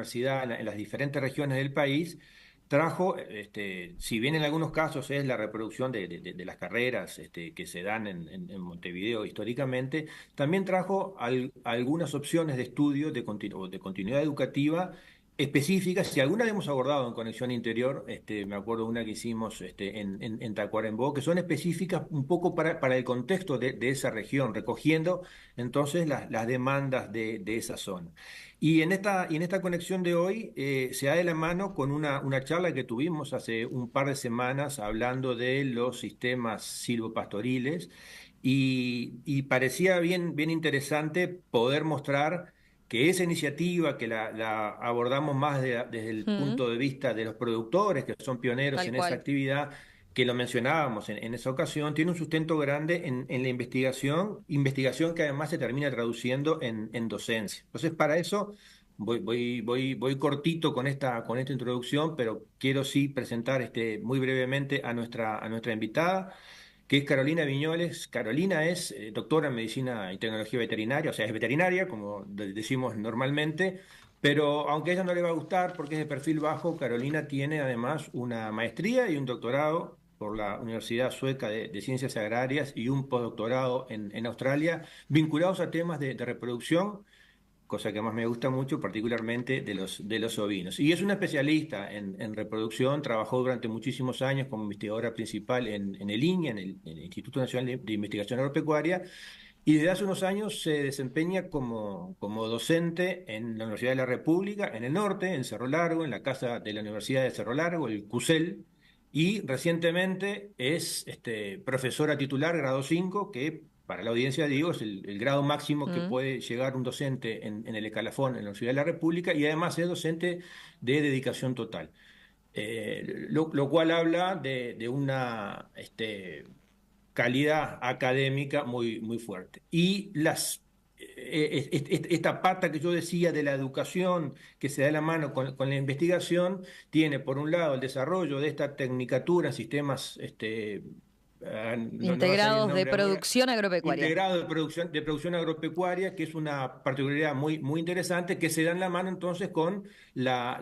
universidad en las diferentes regiones del país, trajo, si bien en algunos casos es la reproducción de las carreras que se dan en Montevideo históricamente, también trajo algunas opciones de estudio de continuidad educativa específicas, y algunas hemos abordado en Conexión Interior. Me acuerdo una que hicimos en Tacuarembó, que son específicas un poco para el contexto de esa región, recogiendo entonces las demandas de esa zona. Y en esta conexión de hoy se da de la mano con una charla que tuvimos hace un par de semanas hablando de los sistemas silvopastoriles, y parecía bien interesante poder mostrar que esa iniciativa, que la abordamos más desde el Mm, punto de vista de los productores, que son pioneros tal en esa cual. actividad, que lo mencionábamos en esa ocasión, tiene un sustento grande en la investigación que además se termina traduciendo en docencia. Entonces, para eso voy cortito con esta introducción, pero quiero sí presentar muy brevemente a nuestra invitada, que es Carolina Viñoles. Carolina es doctora en Medicina y Tecnología Veterinaria, o sea, es veterinaria, como decimos normalmente, pero aunque a ella no le va a gustar porque es de perfil bajo, Carolina tiene además una maestría y un doctorado por la Universidad Sueca de Ciencias Agrarias y un postdoctorado en Australia, vinculados a temas de reproducción, cosa que más me gusta mucho, particularmente de los ovinos. Y es una especialista en reproducción. Trabajó durante muchísimos años como investigadora principal en el INIA, en el Instituto Nacional de Investigación Agropecuaria, y desde hace unos años se desempeña como docente en la Universidad de la República, en el norte, en Cerro Largo, en la Casa de la Universidad de Cerro Largo, el CUSEL. Y recientemente es profesora titular grado 5, que para la audiencia digo es el grado máximo que Mm. puede llegar un docente en el escalafón en la Universidad de la República, y además es docente de dedicación total. Lo cual habla de una calidad académica muy fuerte. Y esta pata que yo decía de la educación que se da de la mano con la investigación, tiene por un lado el desarrollo de esta tecnicatura en sistemas, no va a salir el Integrados de nombre ahora, producción agropecuaria. integrado de producción agropecuaria, que es una particularidad muy interesante, que se da en la mano entonces con la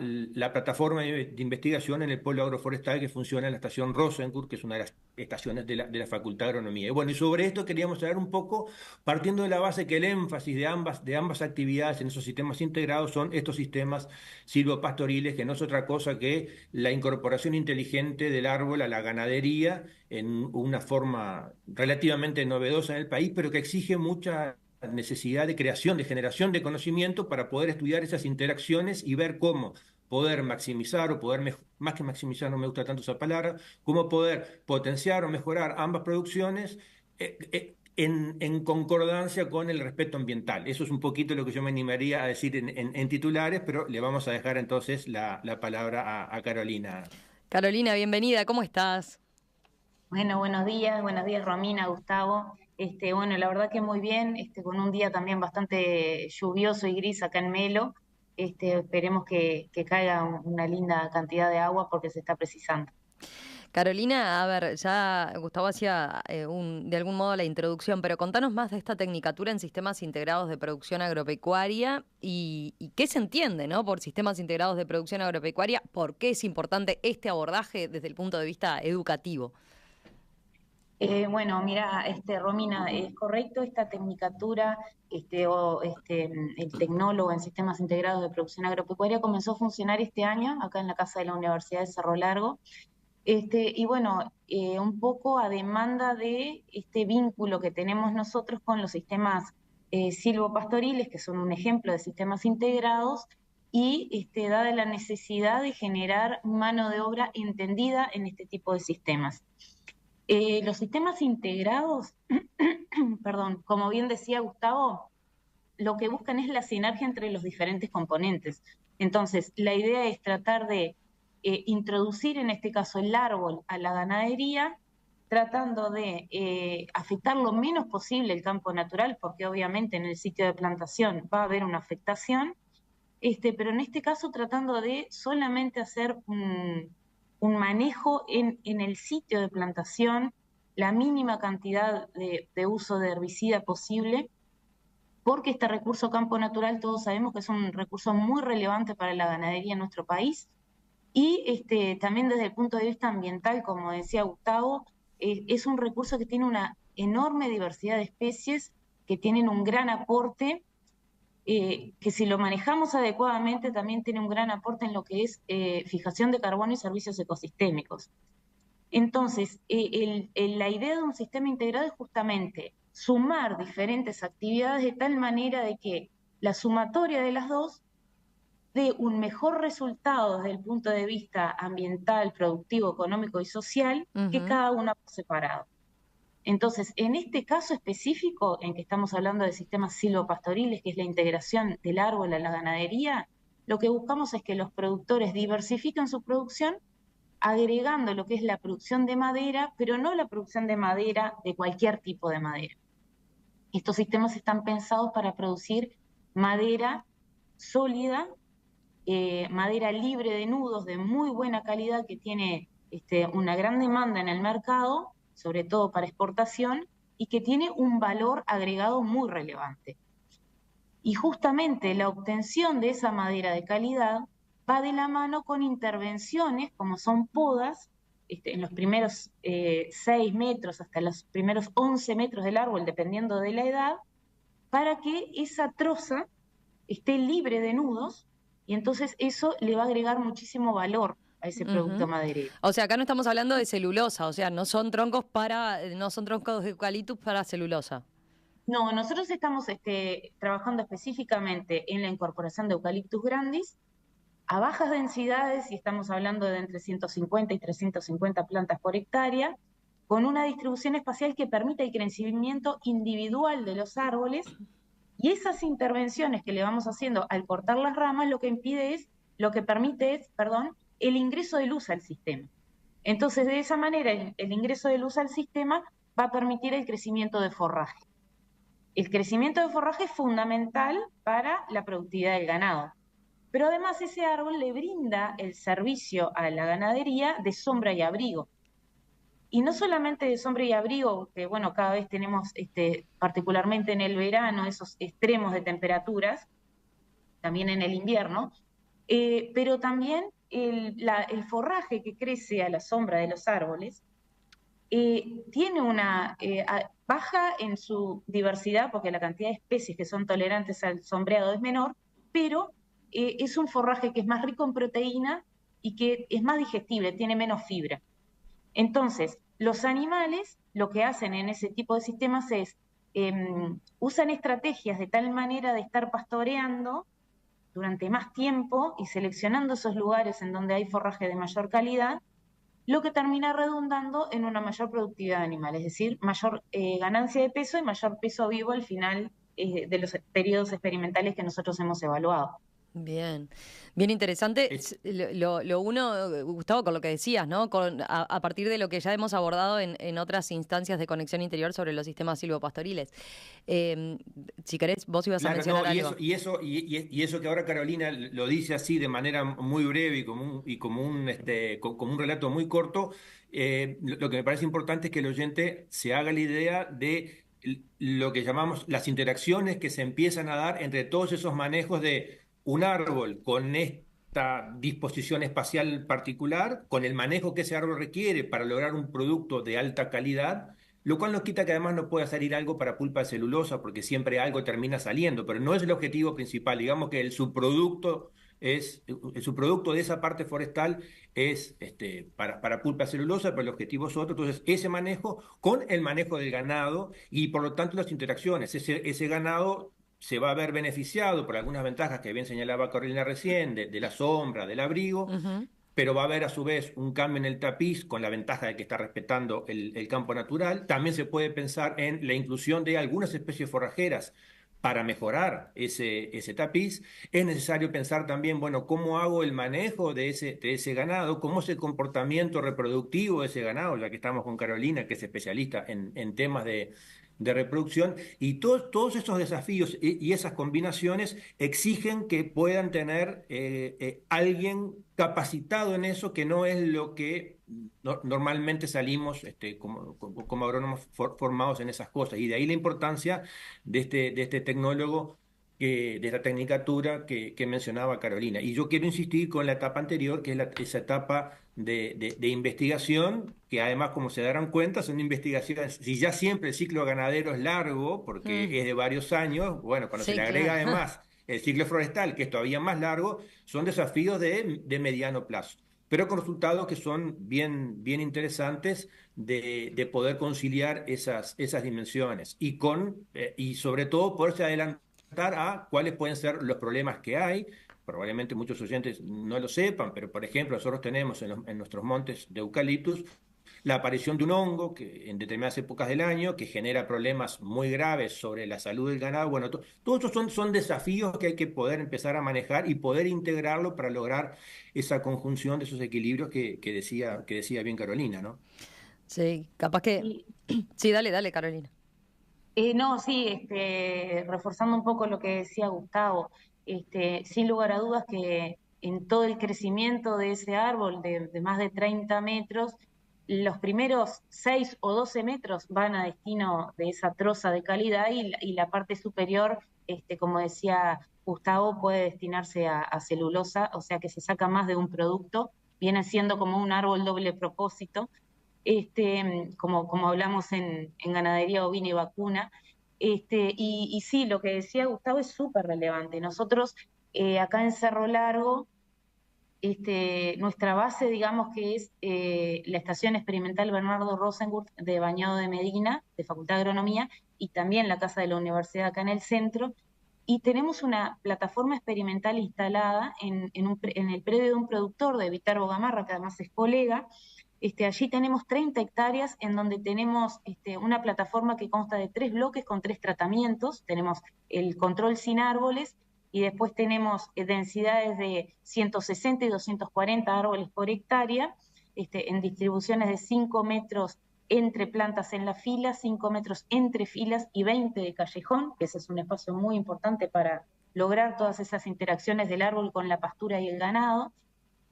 plataforma de investigación en el polo agroforestal que funciona en la estación Rosencourt, que es una de las estaciones de la Facultad de Agronomía. Y bueno, y sobre esto queríamos hablar un poco, partiendo de la base que el énfasis de ambas actividades en esos sistemas integrados son estos sistemas silvopastoriles, que no es otra cosa que la incorporación inteligente del árbol a la ganadería en una forma relativamente novedosa en el país, pero que exige mucha necesidad de creación, de generación de conocimiento para poder estudiar esas interacciones y ver cómo poder maximizar o más que maximizar, no me gusta tanto esa palabra, cómo poder potenciar o mejorar ambas producciones en concordancia con el respeto ambiental. Eso es un poquito lo que yo me animaría a decir en titulares, pero le vamos a dejar entonces la palabra a Carolina. Carolina, bienvenida, ¿cómo estás? Bueno, buenos días Romina, Gustavo. Bueno, la verdad que muy bien, con un día también bastante lluvioso y gris acá en Melo. Esperemos que caiga una linda cantidad de agua porque se está precisando. Carolina, a ver, ya Gustavo hacía de algún modo la introducción, pero contanos más de esta tecnicatura en sistemas integrados de producción agropecuaria y qué se entiende, ¿no? Por sistemas integrados de producción agropecuaria, ¿por qué es importante este abordaje desde el punto de vista educativo? Bueno, mira, Romina, es correcto esta tecnicatura, el tecnólogo en sistemas integrados de producción agropecuaria comenzó a funcionar este año acá en la Casa de la Universidad de Cerro Largo. Y bueno, un poco a demanda de este vínculo que tenemos nosotros con los sistemas silvopastoriles, que son un ejemplo de sistemas integrados, y dada la necesidad de generar mano de obra entendida en este tipo de sistemas. Los sistemas integrados, perdón, como bien decía Gustavo, lo que buscan es la sinergia entre los diferentes componentes. Entonces, la idea es tratar de introducir, en este caso, el árbol a la ganadería, tratando de afectar lo menos posible el campo natural, porque obviamente en el sitio de plantación va a haber una afectación, pero en este caso tratando de solamente hacer un manejo en el sitio de plantación, la mínima cantidad de uso de herbicida posible, porque este recurso campo natural todos sabemos que es un recurso muy relevante para la ganadería en nuestro país, y también desde el punto de vista ambiental, como decía Gustavo, es un recurso que tiene una enorme diversidad de especies que tienen un gran aporte, que si lo manejamos adecuadamente también tiene un gran aporte en lo que es fijación de carbono y servicios ecosistémicos. Entonces, la idea de un sistema integrado es justamente sumar diferentes actividades de tal manera de que la sumatoria de las dos dé un mejor resultado desde el punto de vista ambiental, productivo, económico y social que cada una por separado. Entonces, en este caso específico, en que estamos hablando de sistemas silvopastoriles, que es la integración del árbol a la ganadería, lo que buscamos es que los productores diversifiquen su producción, agregando lo que es la producción de madera, pero no la producción de madera de cualquier tipo de madera. Estos sistemas están pensados para producir madera sólida, madera libre de nudos, de muy buena calidad, que tiene una gran demanda en el mercado, sobre todo para exportación, y que tiene un valor agregado muy relevante. Y justamente la obtención de esa madera de calidad va de la mano con intervenciones como son podas, en los primeros 6 metros hasta los primeros 11 metros del árbol, dependiendo de la edad, para que esa troza esté libre de nudos, y entonces eso le va a agregar muchísimo valor a ese producto maderero. O sea, acá no estamos hablando de celulosa, o sea, no son troncos de eucaliptus para celulosa. No, nosotros estamos trabajando específicamente en la incorporación de Eucalyptus grandis a bajas densidades, y estamos hablando de entre 150 y 350 plantas por hectárea, con una distribución espacial que permita el crecimiento individual de los árboles, y esas intervenciones que le vamos haciendo al cortar las ramas lo que permite es, el ingreso de luz al sistema. Entonces, de esa manera, el ingreso de luz al sistema va a permitir el crecimiento de forraje. El crecimiento de forraje es fundamental para la productividad del ganado, pero además ese árbol le brinda el servicio a la ganadería de sombra y abrigo. Y no solamente de sombra y abrigo, que bueno, cada vez tenemos, particularmente en el verano, esos extremos de temperaturas, también en el invierno, pero también el forraje que crece a la sombra de los árboles tiene baja en su diversidad, porque la cantidad de especies que son tolerantes al sombreado es menor, pero es un forraje que es más rico en proteína y que es más digestible, tiene menos fibra. Entonces, los animales lo que hacen en ese tipo de sistemas es, usan estrategias de tal manera de estar pastoreando durante más tiempo y seleccionando esos lugares en donde hay forraje de mayor calidad, lo que termina redundando en una mayor productividad animal, es decir, mayor ganancia de peso y mayor peso vivo al final de los periodos experimentales que nosotros hemos evaluado. Bien, bien interesante. Lo uno, Gustavo, con lo que decías, ¿no? A partir de lo que ya hemos abordado en otras instancias de conexión interior sobre los sistemas silvopastoriles. Si querés, vos ibas a mencionar algo. Y eso que ahora Carolina lo dice así de manera muy breve y como un relato muy corto, lo que me parece importante es que el oyente se haga la idea de lo que llamamos las interacciones que se empiezan a dar entre todos esos manejos de un árbol con esta disposición espacial particular, con el manejo que ese árbol requiere para lograr un producto de alta calidad, lo cual nos quita que además no pueda salir algo para pulpa de celulosa, porque siempre algo termina saliendo, pero no es el objetivo principal. Digamos que el subproducto de esa parte forestal es para pulpa de celulosa, pero el objetivo es otro. Entonces, ese manejo con el manejo del ganado y por lo tanto las interacciones, ese ganado se va a ver beneficiado por algunas ventajas que bien señalaba Carolina recién, de la sombra, del abrigo, pero va a haber a su vez un cambio en el tapiz con la ventaja de que está respetando el campo natural. También se puede pensar en la inclusión de algunas especies forrajeras para mejorar ese tapiz. Es necesario pensar también, bueno, cómo hago el manejo de ese ganado, cómo es el comportamiento reproductivo de ese ganado, ya que estamos con Carolina, que es especialista en temas de reproducción, y todos esos desafíos y esas combinaciones exigen que puedan tener alguien capacitado en eso, que no es lo que normalmente salimos como agrónomos formados en esas cosas. Y de ahí la importancia de este tecnólogo, de esta tecnicatura que mencionaba Carolina. Y yo quiero insistir con la etapa anterior, que es esa etapa de investigación, que además, como se darán cuenta, son investigaciones, si ya siempre el ciclo ganadero es largo, Mm, porque es de varios años, bueno, cuando se sí, le claro. agrega además el ciclo forestal, que es todavía más largo, son desafíos de mediano plazo, pero con resultados que son bien interesantes de poder conciliar esas dimensiones y sobre todo poderse adelantar a cuáles pueden ser los problemas que hay. Probablemente muchos oyentes no lo sepan, pero por ejemplo, nosotros tenemos en nuestros montes de eucaliptus la aparición de un hongo que en determinadas épocas del año que genera problemas muy graves sobre la salud del ganado. Bueno, todos estos son desafíos que hay que poder empezar a manejar y poder integrarlo para lograr esa conjunción de esos equilibrios que decía bien Carolina, ¿no? Sí, capaz que... Y, Sí, dale, dale, Carolina. no, sí, reforzando un poco lo que decía Gustavo, sin lugar a dudas que en todo el crecimiento de ese árbol de más de 30 metros, los primeros 6 o 12 metros van a destino de esa troza de calidad y la parte superior, como decía Gustavo, puede destinarse a celulosa, o sea que se saca más de un producto, viene siendo como un árbol doble propósito, como hablamos en ganadería ovina y vacuna. Y sí, lo que decía Gustavo es súper relevante. Nosotros acá en Cerro Largo, nuestra base, digamos que es la Estación Experimental Bernardo Rosengurt de Bañado de Medina, de Facultad de Agronomía, y también la Casa de la Universidad acá en el centro. Y tenemos una plataforma experimental instalada en el predio de un productor de Viterbo Gamarra, que además es colega. Allí tenemos 30 hectáreas en donde tenemos una plataforma que consta de 3 bloques con 3 tratamientos. Tenemos el control sin árboles y después tenemos densidades de 160 y 240 árboles por hectárea, en distribuciones de 5 metros entre plantas en la fila, 5 metros entre filas y 20 de callejón, que ese es un espacio muy importante para lograr todas esas interacciones del árbol con la pastura y el ganado.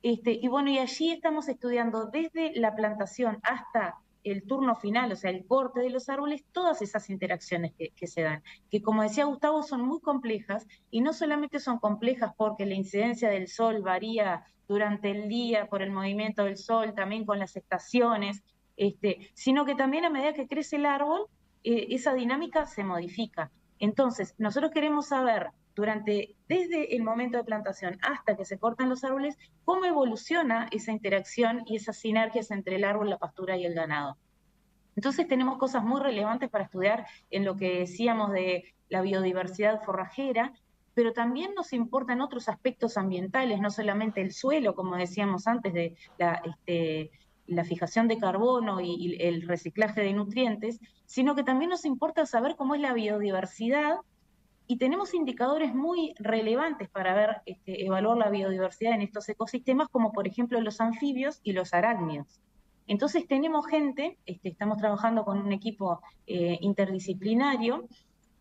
Y bueno, y allí estamos estudiando desde la plantación hasta el turno final, o sea, el corte de los árboles, todas esas interacciones que se dan, que como decía Gustavo, son muy complejas, y no solamente son complejas porque la incidencia del sol varía durante el día por el movimiento del sol, también con las estaciones, sino que también a medida que crece el árbol, esa dinámica se modifica. Entonces, nosotros queremos saber desde el momento de plantación hasta que se cortan los árboles, cómo evoluciona esa interacción y esas sinergias entre el árbol, la pastura y el ganado. Entonces tenemos cosas muy relevantes para estudiar en lo que decíamos de la biodiversidad forrajera, pero también nos importan otros aspectos ambientales, no solamente el suelo, como decíamos antes, de la fijación de carbono y el reciclaje de nutrientes, sino que también nos importa saber cómo es la biodiversidad, y tenemos indicadores muy relevantes para evaluar la biodiversidad en estos ecosistemas, como por ejemplo los anfibios y los arácnidos. Entonces tenemos gente, estamos trabajando con un equipo interdisciplinario,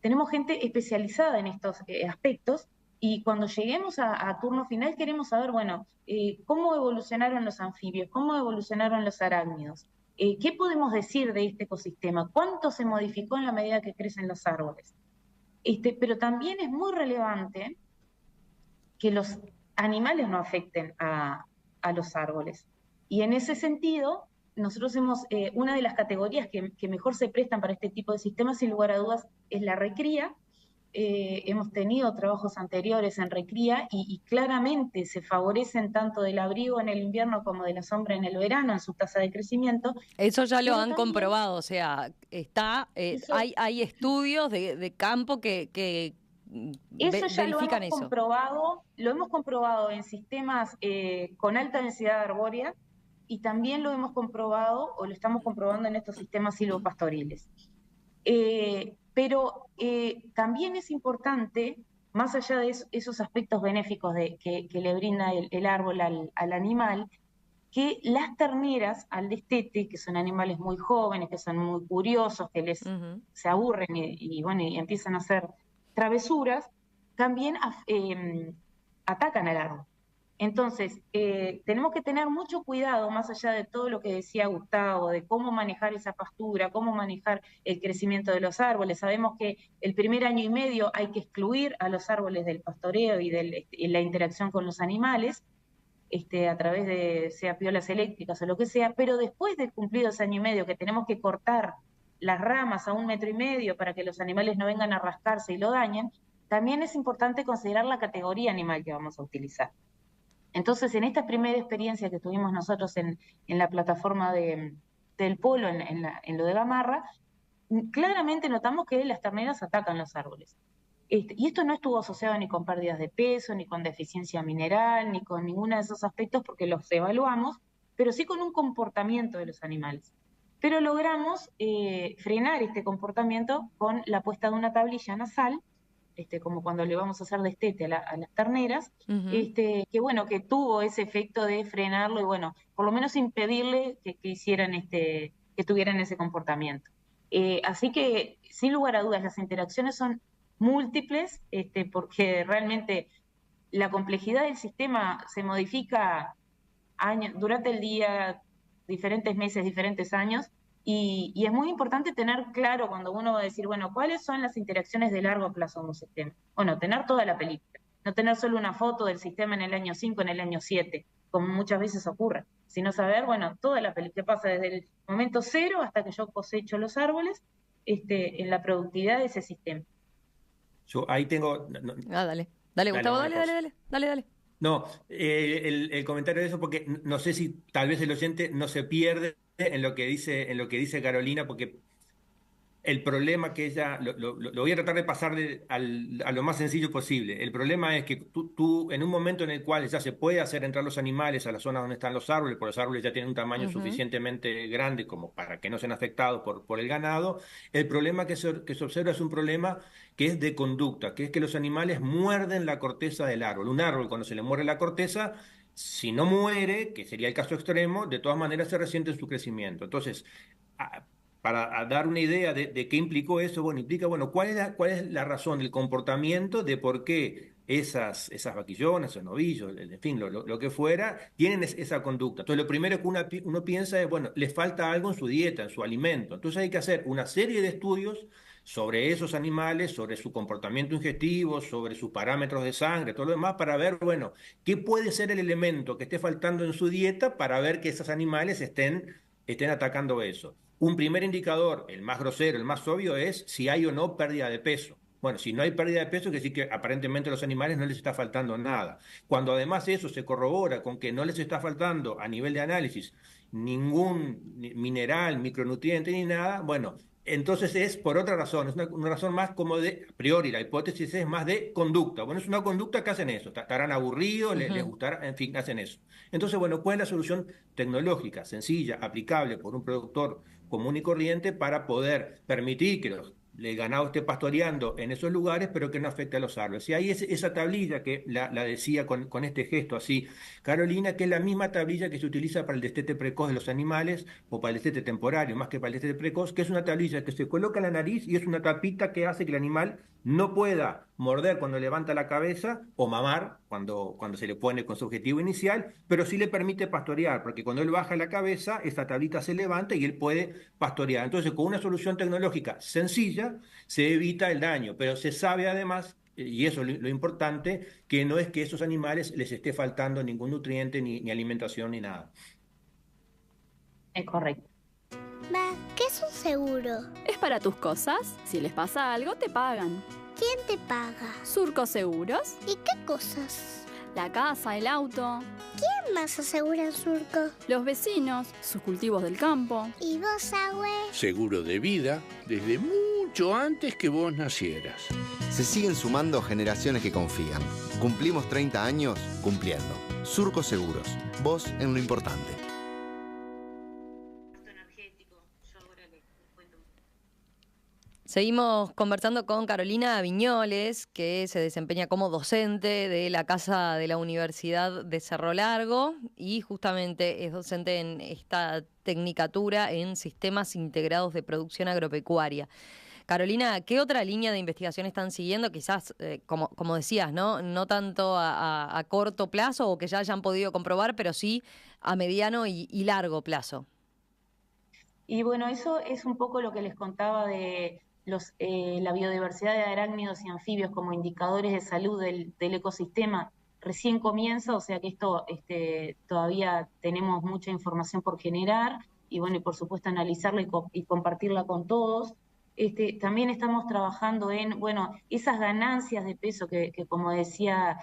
tenemos gente especializada en estos aspectos, y cuando lleguemos a turno final queremos saber, bueno, cómo evolucionaron los anfibios, cómo evolucionaron los arácnidos, qué podemos decir de este ecosistema, cuánto se modificó en la medida que crecen los árboles. Pero también es muy relevante que los animales no afecten a los árboles. Y en ese sentido, nosotros hemos, una de las categorías que mejor se prestan para este tipo de sistemas, sin lugar a dudas, es la recría. Hemos tenido trabajos anteriores en recría y claramente se favorecen tanto del abrigo en el invierno como de la sombra en el verano en su tasa de crecimiento, Eso ya lo pero han también comprobado, o sea, eso hay estudios de campo que Eso ya verifican eso. lo hemos comprobado en sistemas con alta densidad arbórea, y también lo hemos comprobado o lo estamos comprobando en estos sistemas silvopastoriles. Pero también es importante, más allá de esos aspectos benéficos que le brinda el árbol al animal, que las terneras al destete, que son animales muy jóvenes, que son muy curiosos, que se aburren bueno, y empiezan a hacer travesuras, también atacan al árbol. Entonces, tenemos que tener mucho cuidado, más allá de todo lo que decía Gustavo, de cómo manejar esa pastura, cómo manejar el crecimiento de los árboles. Sabemos que el primer año y medio hay que excluir a los árboles del pastoreo y la interacción con los animales, a través de, sea piolas eléctricas o lo que sea, pero después de cumplidos año y medio, que tenemos que cortar las ramas a 1,5 metros para que los animales no vengan a rascarse y lo dañen, también es importante considerar la categoría animal que vamos a utilizar. Entonces, en esta primera experiencia que tuvimos nosotros en la plataforma del Polo, en lo de Gamarra, claramente notamos que las terneras atacan los árboles. Y esto no estuvo asociado ni con pérdidas de peso, ni con deficiencia mineral, ni con ninguno de esos aspectos porque los evaluamos, pero sí con un comportamiento de los animales. Pero logramos frenar este comportamiento con la puesta de una tablilla nasal, como cuando le vamos a hacer destete a las terneras, que bueno, que tuvo ese efecto de frenarlo y bueno, por lo menos impedirle que hicieran que tuvieran ese comportamiento. Así que, sin lugar a dudas, las interacciones son múltiples, porque realmente la complejidad del sistema se modifica durante el día, diferentes meses, diferentes años, y es muy importante tener claro cuando uno va a decir, bueno, ¿cuáles son las interacciones de largo plazo en un sistema? Bueno, tener toda la película, no tener solo una foto del sistema en el año 5, en el año 7, como muchas veces ocurre, sino saber, bueno, toda la película, que pasa desde el momento cero hasta que yo cosecho los árboles, en la productividad de ese sistema. Yo ahí tengo... Dale. Dale, Gustavo, dale. No, el comentario de eso, porque no sé si tal vez el oyente no se pierde en lo que dice Carolina, porque el problema que ella, lo voy a tratar de pasar a lo más sencillo posible. El problema es que tú, en un momento en el cual ya se puede hacer entrar los animales a las zonas donde están los árboles, porque los árboles ya tienen un tamaño suficientemente grande como para que no sean afectados por el ganado, el problema que se observa es un problema que es de conducta, que es que los animales muerden la corteza del árbol. Un árbol, cuando se le muerde la corteza, si no muere, que sería el caso extremo, de todas maneras se resiente en su crecimiento. Entonces, para dar una idea de qué implicó eso, bueno, implica, bueno, cuál es la razón, el comportamiento de por qué esas vaquillonas, esos novillos, en fin, lo que fuera, tienen esa conducta. Entonces, lo primero que uno piensa es, bueno, les falta algo en su dieta, en su alimento. Entonces, hay que hacer una serie de estudios sobre esos animales, sobre su comportamiento ingestivo, sobre sus parámetros de sangre, todo lo demás, para ver, bueno, qué puede ser el elemento que esté faltando en su dieta para ver que esos animales estén atacando eso. Un primer indicador, el más grosero, el más obvio, es si hay o no pérdida de peso. Bueno, si no hay pérdida de peso, quiere decir que aparentemente a los animales no les está faltando nada. Cuando además eso se corrobora con que no les está faltando a nivel de análisis ningún mineral, micronutriente ni nada, bueno, entonces es por otra razón, es una razón más como a priori, la hipótesis es más de conducta. Bueno, es una conducta que hacen eso, estarán aburridos, les gustará, en fin, hacen eso. Entonces, bueno, ¿cuál es la solución tecnológica, sencilla, aplicable por un productor común y corriente para poder permitir que el ganado esté pastoreando en esos lugares, pero que no afecte a los árboles? Y ahí es esa tablilla que la decía con este gesto así, Carolina, que es la misma tablilla que se utiliza para el destete precoz de los animales o para el destete temporario, más que para el destete precoz, que es una tablilla que se coloca en la nariz y es una tapita que hace que el animal no pueda morder cuando levanta la cabeza o mamar cuando se le pone con su objetivo inicial, pero sí le permite pastorear, porque cuando él baja la cabeza, esta tablita se levanta y él puede pastorear. Entonces, con una solución tecnológica sencilla, se evita el daño, pero se sabe además, y eso es lo importante, que no es que a esos animales les esté faltando ningún nutriente, ni alimentación, ni nada. Es correcto. Ma, ¿qué es un seguro? Es para tus cosas. Si les pasa algo, te pagan. ¿Quién te paga? Surco Seguros. ¿Y qué cosas? La casa, el auto. ¿Quién más asegura en Surco? Los vecinos, sus cultivos del campo. ¿Y vos, Agüe? Seguro de vida desde mucho antes que vos nacieras. Se siguen sumando generaciones que confían. Cumplimos 30 años cumpliendo. Surco Seguros. Vos en lo importante. Seguimos conversando con Carolina Viñoles, que se desempeña como docente de la Casa de la Universidad de Cerro Largo y justamente es docente en esta tecnicatura en sistemas integrados de producción agropecuaria. Carolina, ¿qué otra línea de investigación están siguiendo? Quizás, como decías, no tanto a corto plazo o que ya hayan podido comprobar, pero sí a mediano y largo plazo. Y bueno, eso es un poco lo que les contaba de la biodiversidad de arácnidos y anfibios como indicadores de salud del ecosistema. Recién comienza, o sea que esto todavía tenemos mucha información por generar y bueno, y por supuesto analizarla y compartirla con todos. También estamos trabajando en, bueno, esas ganancias de peso que como decía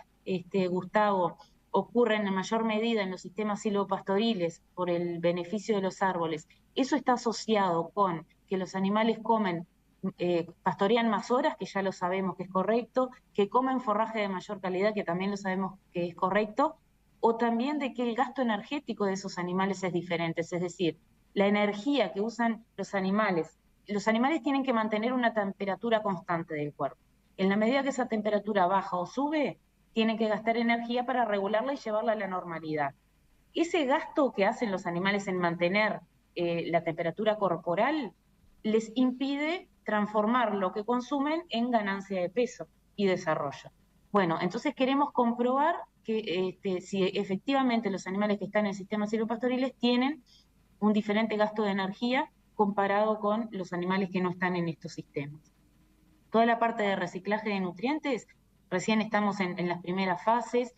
Gustavo, ocurren en mayor medida en los sistemas silvopastoriles por el beneficio de los árboles. Eso está asociado con que los animales pastorean más horas, que ya lo sabemos que es correcto, que comen forraje de mayor calidad, que también lo sabemos que es correcto, o también de que el gasto energético de esos animales es diferente, es decir, la energía que usan los animales tienen que mantener una temperatura constante del cuerpo. En la medida que esa temperatura baja o sube, tienen que gastar energía para regularla y llevarla a la normalidad. Ese gasto que hacen los animales en mantener la temperatura corporal les impide transformar lo que consumen en ganancia de peso y desarrollo. Bueno, entonces queremos comprobar que si efectivamente los animales que están en sistemas silvopastoriles tienen un diferente gasto de energía comparado con los animales que no están en estos sistemas. Toda la parte de reciclaje de nutrientes, recién estamos en las primeras fases.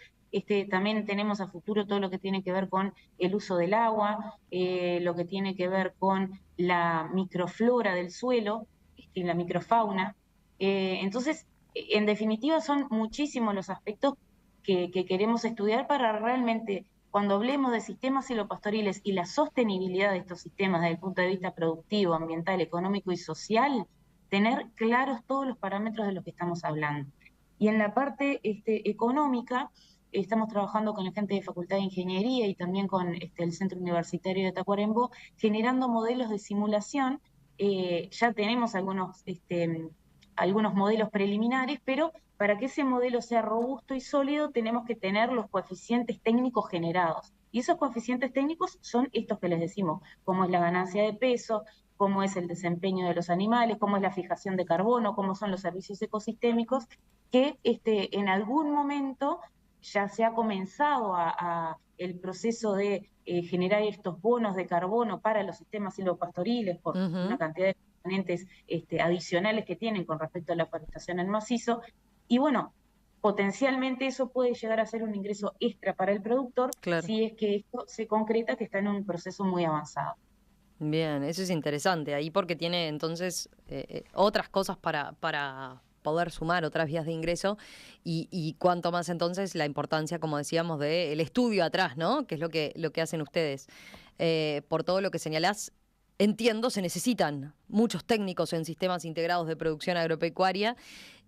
También tenemos a futuro todo lo que tiene que ver con el uso del agua, lo que tiene que ver con la microflora del suelo, la microfauna. Entonces, en definitiva, son muchísimos los aspectos que queremos estudiar para realmente, cuando hablemos de sistemas silvopastoriles y la sostenibilidad de estos sistemas desde el punto de vista productivo, ambiental, económico y social, tener claros todos los parámetros de los que estamos hablando. Y en la parte económica, estamos trabajando con la gente de Facultad de Ingeniería y también con el Centro Universitario de Tacuarembó, generando modelos de simulación. Ya tenemos algunos modelos preliminares, pero para que ese modelo sea robusto y sólido tenemos que tener los coeficientes técnicos generados. Y esos coeficientes técnicos son estos que les decimos, como es la ganancia de peso, cómo es el desempeño de los animales, cómo es la fijación de carbono, cómo son los servicios ecosistémicos, que en algún momento ya se ha comenzado el proceso de generar estos bonos de carbono para los sistemas silvopastoriles por una cantidad de componentes adicionales que tienen con respecto a la forestación en macizo. Y bueno, potencialmente eso puede llegar a ser un ingreso extra para el productor, claro, si es que esto se concreta, que está en un proceso muy avanzado. Bien, eso es interesante, ahí porque tiene entonces otras cosas para poder sumar, otras vías de ingreso, y cuanto más entonces la importancia, como decíamos, del estudio atrás, ¿no? Que es lo que hacen ustedes. Por todo lo que señalás, entiendo, se necesitan muchos técnicos en sistemas integrados de producción agropecuaria.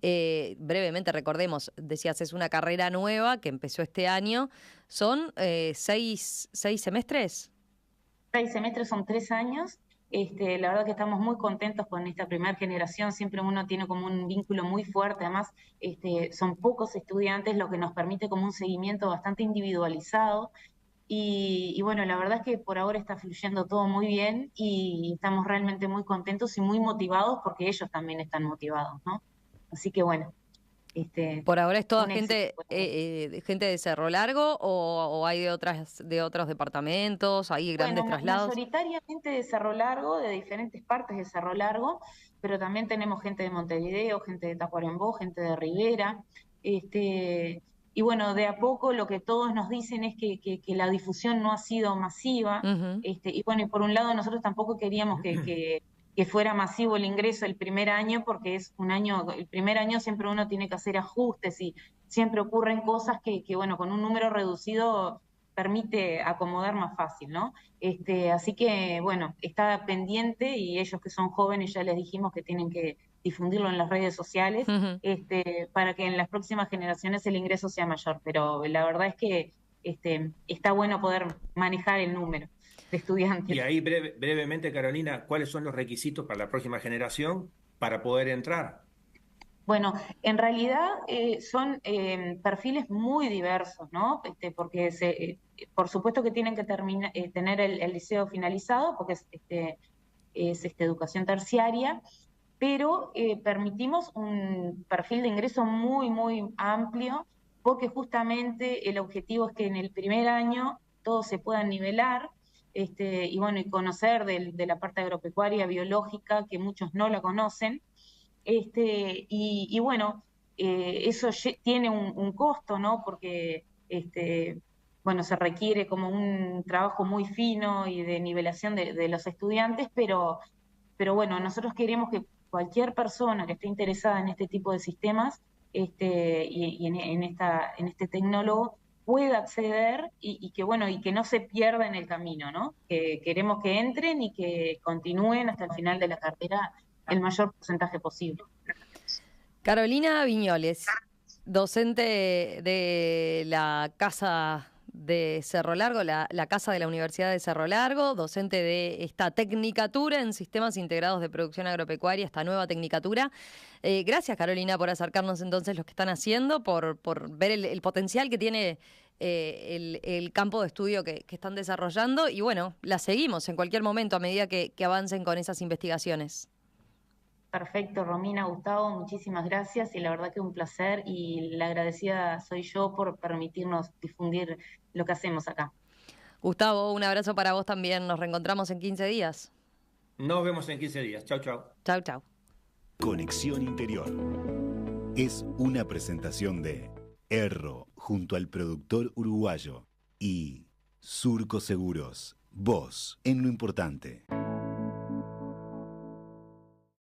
Brevemente recordemos, decías, es una carrera nueva que empezó este año. ¿Son 6 semestres? 6 semestres son 3 años. La verdad que estamos muy contentos con esta primera generación, siempre uno tiene como un vínculo muy fuerte, además son pocos estudiantes, lo que nos permite como un seguimiento bastante individualizado, y bueno, la verdad es que por ahora está fluyendo todo muy bien y estamos realmente muy contentos y muy motivados porque ellos también están motivados, ¿no? Así que bueno. ¿Por ahora es toda gente de Cerro Largo o hay de otros departamentos, hay grandes traslados? Mayoritariamente de Cerro Largo, de diferentes partes de Cerro Largo, pero también tenemos gente de Montevideo, gente de Tacuarembó, gente de Rivera. Y bueno, de a poco lo que todos nos dicen es que la difusión no ha sido masiva. Y bueno, y por un lado nosotros tampoco queríamos que fuera masivo el ingreso el primer año, porque es el primer año siempre uno tiene que hacer ajustes y siempre ocurren cosas que bueno, con un número reducido permite acomodar más fácil, ¿no? Así que bueno, está pendiente y ellos que son jóvenes ya les dijimos que tienen que difundirlo en las redes sociales para que en las próximas generaciones el ingreso sea mayor, pero la verdad es que está bueno poder manejar el número de estudiantes. Y ahí brevemente, Carolina, ¿cuáles son los requisitos para la próxima generación? para poder entrar? Bueno, en realidad son perfiles muy diversos, ¿no? Porque por supuesto que tienen que tener el liceo finalizado, porque es educación terciaria, pero permitimos un perfil de ingreso muy, muy amplio, porque justamente el objetivo es que en el primer año todos se puedan nivelar, y bueno, y conocer de la parte agropecuaria biológica, que muchos no la conocen, y bueno, eso tiene un costo, ¿no? Porque, bueno, se requiere como un trabajo muy fino y de nivelación de los estudiantes, pero bueno, nosotros queremos que cualquier persona que esté interesada en este tipo de sistemas, y en este tecnólogo, pueda acceder y que bueno, y que no se pierda en el camino, ¿no? Que queremos que entren y que continúen hasta el final de la carrera el mayor porcentaje posible. Carolina Viñoles, docente de la Casa de Cerro Largo, la Casa de la Universidad de Cerro Largo, docente de esta tecnicatura en Sistemas Integrados de Producción Agropecuaria, esta nueva tecnicatura. Gracias, Carolina, por acercarnos entonces lo que están haciendo, por ver el potencial que tiene el campo de estudio que están desarrollando y bueno, la seguimos en cualquier momento a medida que avancen con esas investigaciones. Perfecto, Romina, Gustavo, muchísimas gracias y la verdad que un placer y la agradecida soy yo por permitirnos difundir lo que hacemos acá. Gustavo, un abrazo para vos también. Nos reencontramos en 15 días. Nos vemos en 15 días. Chau, chau. Chau, chau. Conexión Interior es una presentación de Erro junto al productor uruguayo y Surco Seguros, vos en lo importante.